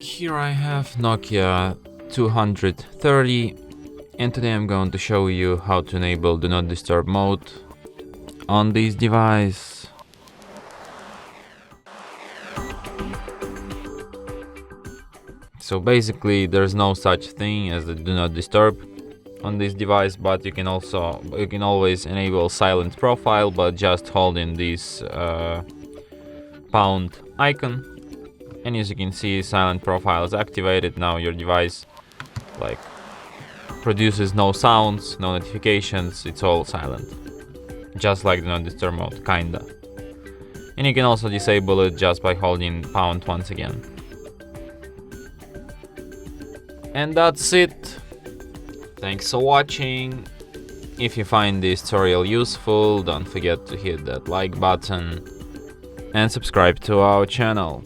Here I have Nokia 230, and today I'm going to show you how to enable Do Not Disturb mode on this device. So basically there's no such thing as the Do Not Disturb on this device, but you can always enable silent profile, but just holding this pound icon. And as you can see, silent profile is activated. Now your device produces no sounds, no notifications, it's all silent. Just like the non-disturb mode, kinda. And you can also disable it just by holding pound once again. And that's it. Thanks for watching. If you find this tutorial useful, don't forget to hit that like button and subscribe to our channel.